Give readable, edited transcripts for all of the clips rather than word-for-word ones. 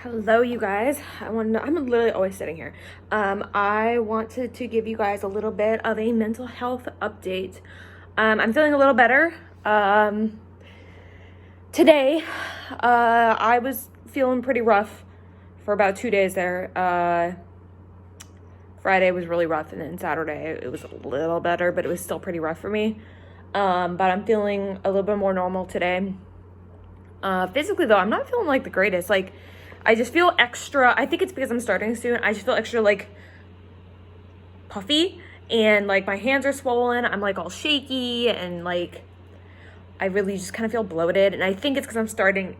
Hello, you guys. I'm literally always sitting here. I wanted to give you guys a little bit of a mental health update. I'm feeling a little better. Today, I was feeling pretty rough for about 2 days there. Friday was really rough, and then Saturday it was a little better, but it was still pretty rough for me. But I'm feeling a little bit more normal today. Physically though, I'm not feeling like the greatest. Like, I just feel extra, I think it's because I'm starting soon, I just feel extra like puffy, and like my hands are swollen, I'm like all shaky, and like I really just kind of feel bloated, and I think it's because I'm starting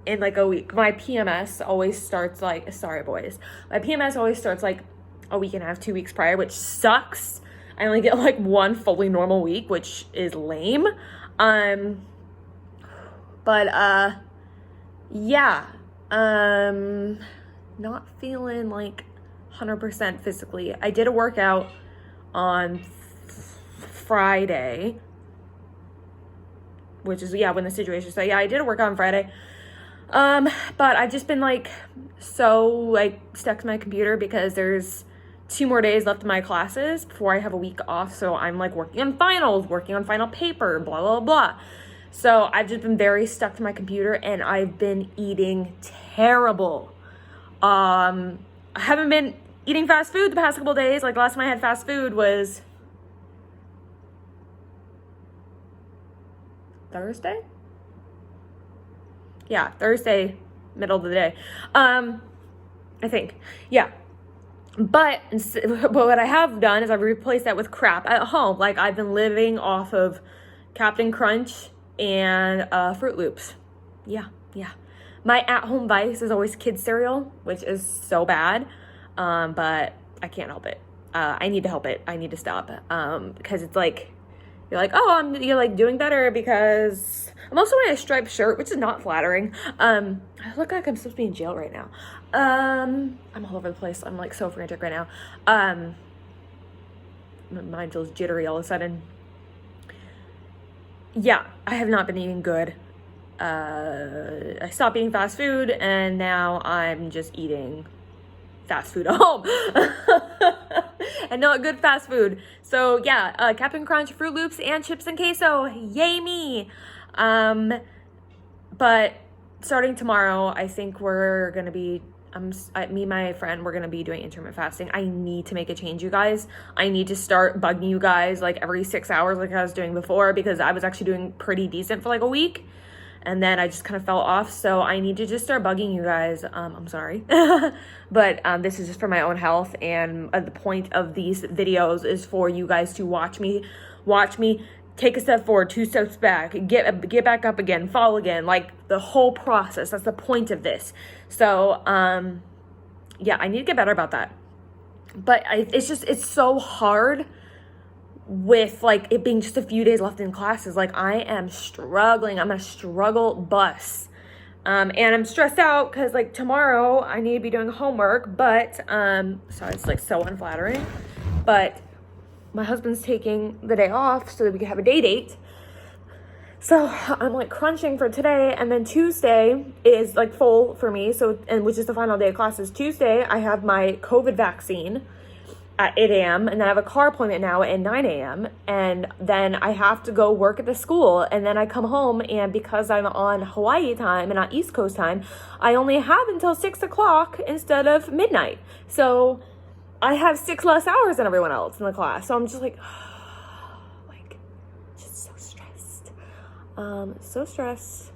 in like a week. My PMS always starts like, sorry boys, my PMS always starts like a week and a half, 2 weeks prior, which sucks. I only get like one fully normal week, which is lame. But yeah, not feeling like 100% physically. I did a workout on Friday, which is, yeah, when the situation started. Yeah, I did a workout on Friday. But I've just been like so like stuck to my computer because there's 2 more days left of my classes before I have a week off. So I'm like working on finals, working on final paper, blah, blah, blah. So I've just been very stuck to my computer, and I've been eating terrible. I haven't been eating fast food the past couple of days. Like, last time I had fast food was Thursday? Yeah, Thursday, middle of the day. I think. Yeah. But what I have done is I've replaced that with crap at home. Like, I've been living off of Captain Crunch and Fruit Loops. Yeah. My at-home vice is always kids cereal, which is so bad, but I can't help it. I need to help it. I need to stop, because it's like, you're like, oh, you're like doing better because I'm also wearing a striped shirt, which is not flattering. I look like I'm supposed to be in jail right now. I'm all over the place. I'm like so frantic right now. My mind feels jittery all of a sudden. Yeah, I have not been eating good. I stopped eating fast food, and now I'm just eating fast food at home. And not good fast food. So yeah, Captain Crunch, Fruit Loops, and chips and queso. Yay me. But starting tomorrow, I think we're gonna be me and my friend, we're gonna be doing intermittent fasting. I need to make a change, you guys. I need to start bugging you guys like every 6 hours like I was doing before, because I was actually doing pretty decent for like a week, and then I just kind of fell off. So I need to just start bugging you guys. I'm sorry. But this is just for my own health, and the point of these videos is for you guys to watch me, take a step forward, 2 steps back, get back up again, fall again, like the whole process. That's the point of this. So yeah, I need to get better about that. But it's so hard with like it being just a few days left in classes. Like, I am struggling. I'm a struggle bus. And I'm stressed out because like tomorrow I need to be doing homework, but sorry, it's like so unflattering, but my husband's taking the day off so that we can have a day date. So I'm like crunching for today, and then Tuesday is like full for me. So, and which is the final day of classes. Tuesday, I have my COVID vaccine at 8 a.m. and then I have a car appointment now at 9 a.m. and then I have to go work at the school, and then I come home, and because I'm on Hawaii time and not East Coast time, I only have until 6 o'clock instead of midnight. So I have 6 less hours than everyone else in the class. So I'm just like, just so stressed.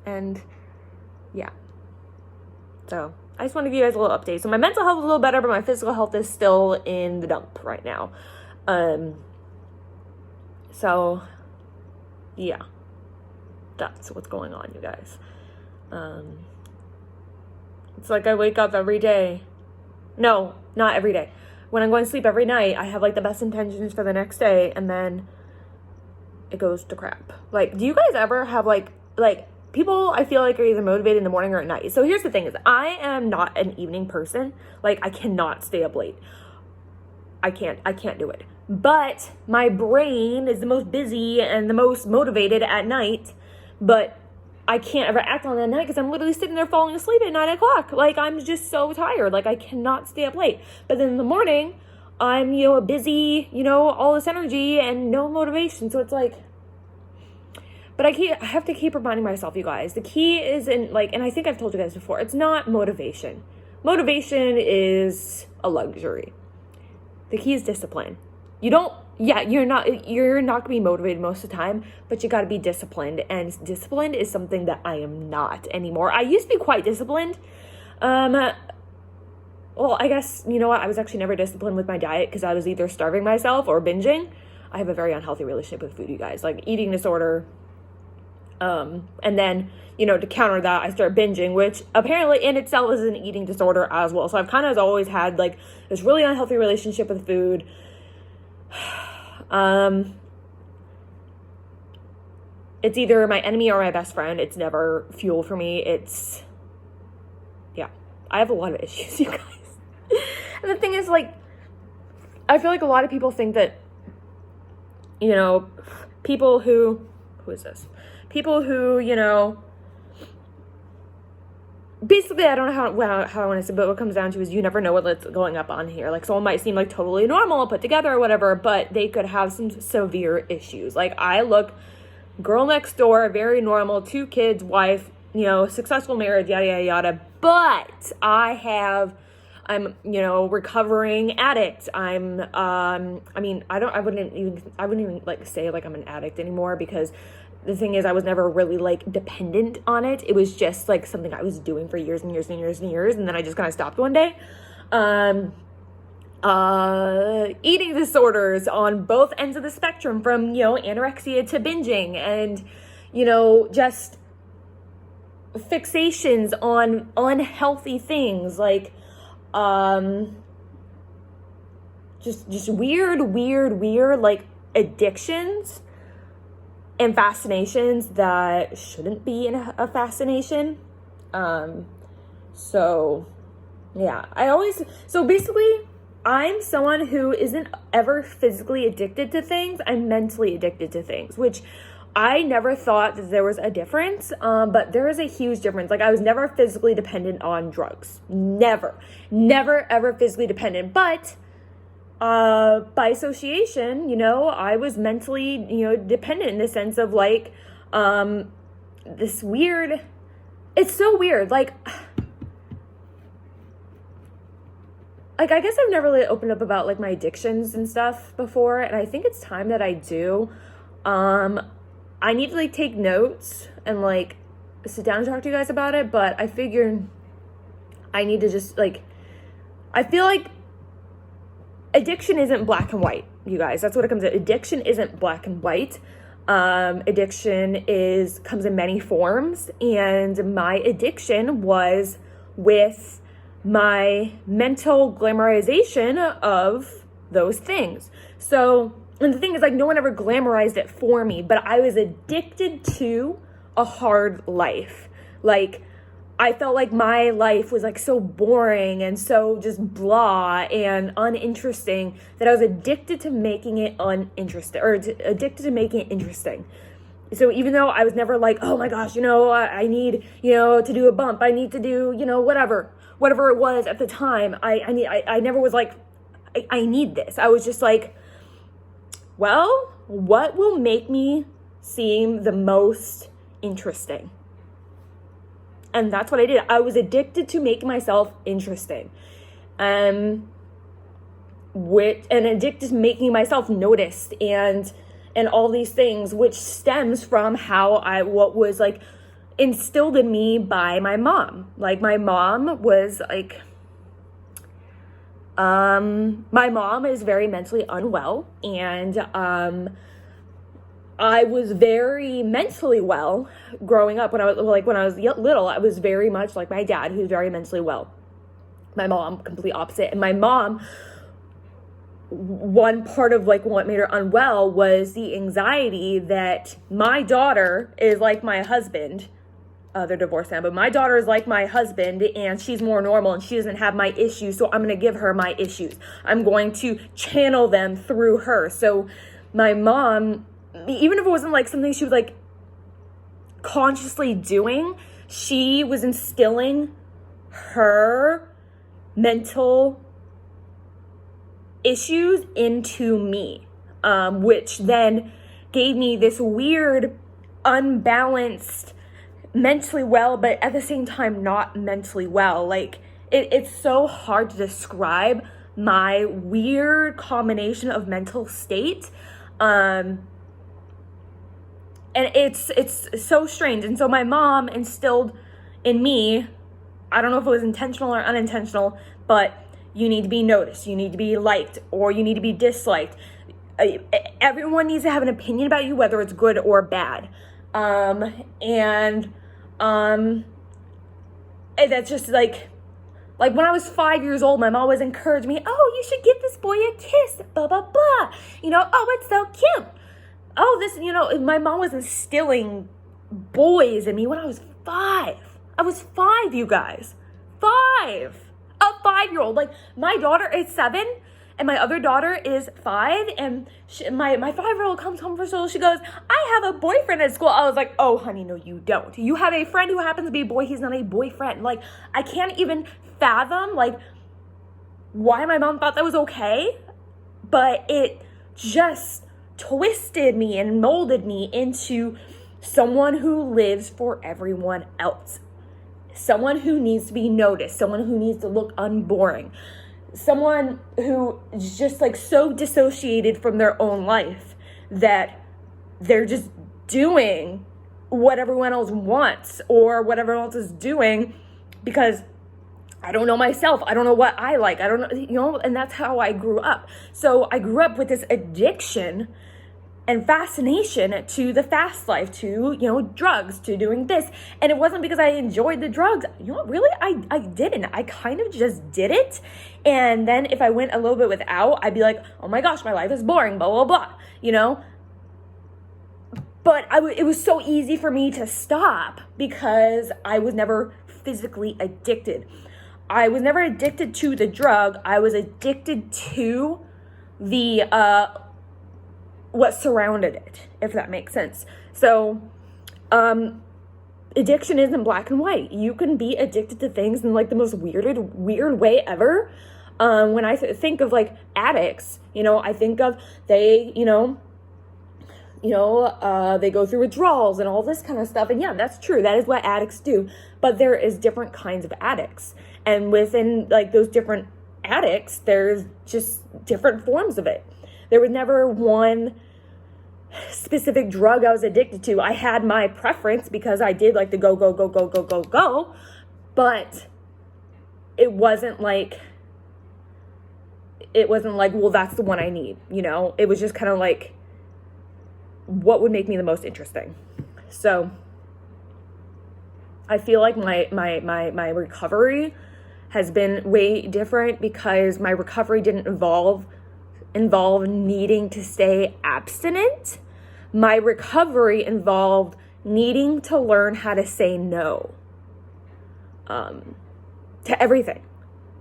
And yeah. So I just want to give you guys a little update. So my mental health is a little better, but my physical health is still in the dump right now. So yeah, that's what's going on, you guys. It's like I wake up every day. No, not every day. When I'm going to sleep every night, I have like the best intentions for the next day, and then it goes to crap. Like, do you guys ever have like people, I feel like, are either motivated in the morning or at night? So here's the thing is, I am not an evening person. Like, I cannot stay up late. I can't do it. But my brain is the most busy and the most motivated at night. But I can't ever act on that night because I'm literally sitting there falling asleep at 9 o'clock. Like, I'm just so tired. Like, I cannot stay up late. But then in the morning, I'm, busy, all this energy and no motivation. So it's like, but I have to keep reminding myself, you guys, the key isn't like, and I think I've told you guys before, it's not motivation. Motivation is a luxury. The key is discipline. You're not gonna be motivated most of the time, but you gotta be disciplined. And disciplined is something that I am not anymore. I used to be quite disciplined. Well, I guess, you know what? I was actually never disciplined with my diet because I was either starving myself or binging. I have a very unhealthy relationship with food, you guys. Like, eating disorder. And then, to counter that, I start binging, which apparently in itself is an eating disorder as well. So I've kind of always had like this really unhealthy relationship with food. It's either my enemy or my best friend. It's never fuel for me. I have a lot of issues, you guys. And the thing is, like, I feel like a lot of people think that, people who is this? People who, basically, I don't know how I want to say, but what comes down to is you never know what's going up on here. Like, someone might seem like totally normal, put together or whatever, but they could have some severe issues. Like, I look girl next door, very normal, 2 kids, wife, successful marriage, yada, yada, yada. But I'm, recovering addict. I wouldn't even like say like I'm an addict anymore, because the thing is, I was never really like dependent on it. It was just like something I was doing for years and years and years and years. And then I just kind of stopped one day. Eating disorders on both ends of the spectrum, from, anorexia to binging, and, just fixations on unhealthy things, like, just weird, like, addictions and fascinations that shouldn't be in a fascination. So basically, I'm someone who isn't ever physically addicted to things. I'm mentally addicted to things, which I never thought that there was a difference, but there is a huge difference. Like, I was never physically dependent on drugs. Never, ever physically dependent. But by association, I was mentally, dependent in the sense of like, this weird, it's so weird. Like, I guess I've never really opened up about like my addictions and stuff before, and I think it's time that I do. I need to like take notes and like sit down and talk to you guys about it, but I figured I need to just like, I feel like addiction isn't black and white, you guys. That's what it comes to. Addiction isn't black and white. Addiction comes in many forms, and my addiction was with my mental glamorization of those things. So, and the thing is, like, no one ever glamorized it for me, but I was addicted to a hard life. Like, I felt like my life was like so boring and so just blah and uninteresting that I was addicted to making it uninteresting, or addicted to making it interesting. So even though I was never like, oh my gosh, I need, to do a bump, I need to do, whatever it was at the time, I never was like, I need this. I was just like, well, what will make me seem the most interesting? And that's what I did. I was addicted to making myself interesting. And addicted to making myself noticed and all these things, which stems from what was like instilled in me by my mom. Like, my mom was like, my mom is very mentally unwell, and I was very mentally well growing up. When I was little, I was very much like my dad, who's very mentally well. My mom, complete opposite. And my mom, one part of like what made her unwell was the anxiety that my daughter is like my husband. They're divorced now, but my daughter is like my husband, and she's more normal and she doesn't have my issues. So I'm going to give her my issues. I'm going to channel them through her. So my mom, even if it wasn't like something she was like consciously doing, she was instilling her mental issues into me, which then gave me this weird, unbalanced, mentally well, but at the same time not mentally well. Like, it's so hard to describe my weird combination of mental state. And it's so strange. And so my mom instilled in me, I don't know if it was intentional or unintentional, but you need to be noticed, you need to be liked, or you need to be disliked. Everyone needs to have an opinion about you, whether it's good or bad. And that's just like when I was 5 years old, my mom always encouraged me, oh, you should give this boy a kiss, blah, blah, blah. Oh, it's so cute. Oh, this, my mom was instilling boys in me when I was 5. I was 5, you guys. 5. A 5-year-old. Like, my daughter is 7 and my other daughter is 5, and my 5-year-old comes home from school. She goes, I have a boyfriend at school. I was like, oh, honey, no, you don't. You have a friend who happens to be a boy. He's not a boyfriend. Like, I can't even fathom, like, why my mom thought that was okay, but it just twisted me and molded me into someone who lives for everyone else. Someone who needs to be noticed. Someone who needs to look unboring. Someone who is just like so dissociated from their own life that they're just doing what everyone else wants or what everyone else is doing because I don't know myself. I don't know what I like. I don't know, and that's how I grew up. So I grew up with this addiction and fascination to the fast life, to, drugs, to doing this. And it wasn't because I enjoyed the drugs. Really, I didn't. I kind of just did it. And then if I went a little bit without, I'd be like, oh my gosh, my life is boring, blah, blah, blah, But it was so easy for me to stop because I was never physically addicted. I was never addicted to the drug. I was addicted to the, what surrounded it, if that makes sense. So, addiction isn't black and white. You can be addicted to things in like the most weird way ever. When I think of like addicts, I think of they go through withdrawals and all this kind of stuff. And yeah, that's true. That is what addicts do. But there is different kinds of addicts. And within like those different addicts, there's just different forms of it. There was never one specific drug I was addicted to. I had my preference because I did like the go. But it wasn't like, well, that's the one I need, It was just kind of like, what would make me the most interesting? So I feel like my recovery has been way different because my recovery didn't involve needing to stay abstinent. My recovery involved needing to learn how to say no to everything.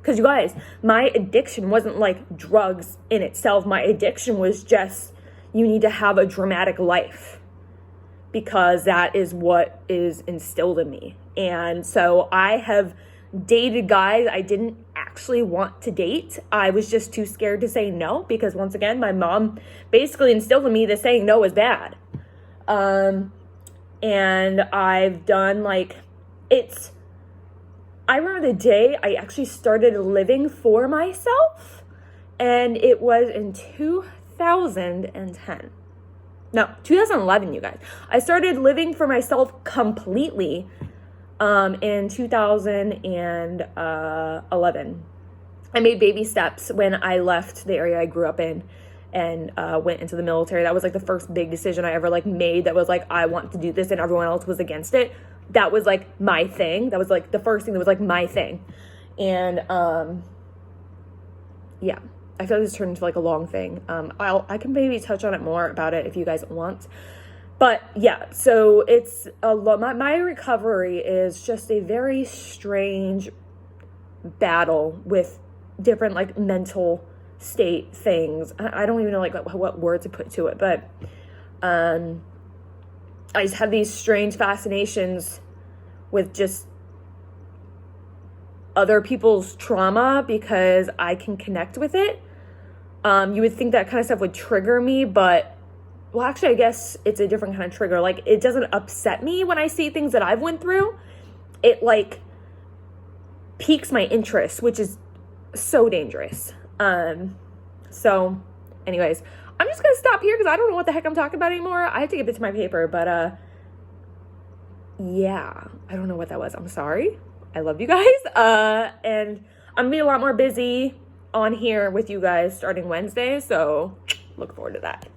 Because you guys, my addiction wasn't like drugs in itself. My addiction was just, you need to have a dramatic life because that is what is instilled in me. And so I have dated guys I didn't actually want to date. I was just too scared to say no because once again, my mom basically instilled in me that saying no is bad. And I've done I remember the day I actually started living for myself, and it was in 2010. No, 2011, you guys. I started living for myself completely in 2011. I made baby steps when I left the area I grew up in and went into the military. That was like the first big decision I ever made that was like, I want to do this and everyone else was against it. That was like my thing. That was like the first thing that was like my thing. And yeah, I feel like this turned into like a long thing. I can maybe touch on it more about it if you guys want. But yeah, so it's a lot. My recovery is just a very strange battle with different like mental state things. I don't even know like what word to put to it, but I just have these strange fascinations with just other people's trauma because I can connect with it. You would think that kind of stuff would trigger me, but well, actually, I guess it's a different kind of trigger. Like, it doesn't upset me when I see things that I've went through. It, like, piques my interest, which is so dangerous. So, anyways, I'm just gonna stop here because I don't know what the heck I'm talking about anymore. I have to get it to my paper, but, yeah, I don't know what that was. I'm sorry. I love you guys. And I'm gonna be a lot more busy on here with you guys starting Wednesday, so look forward to that.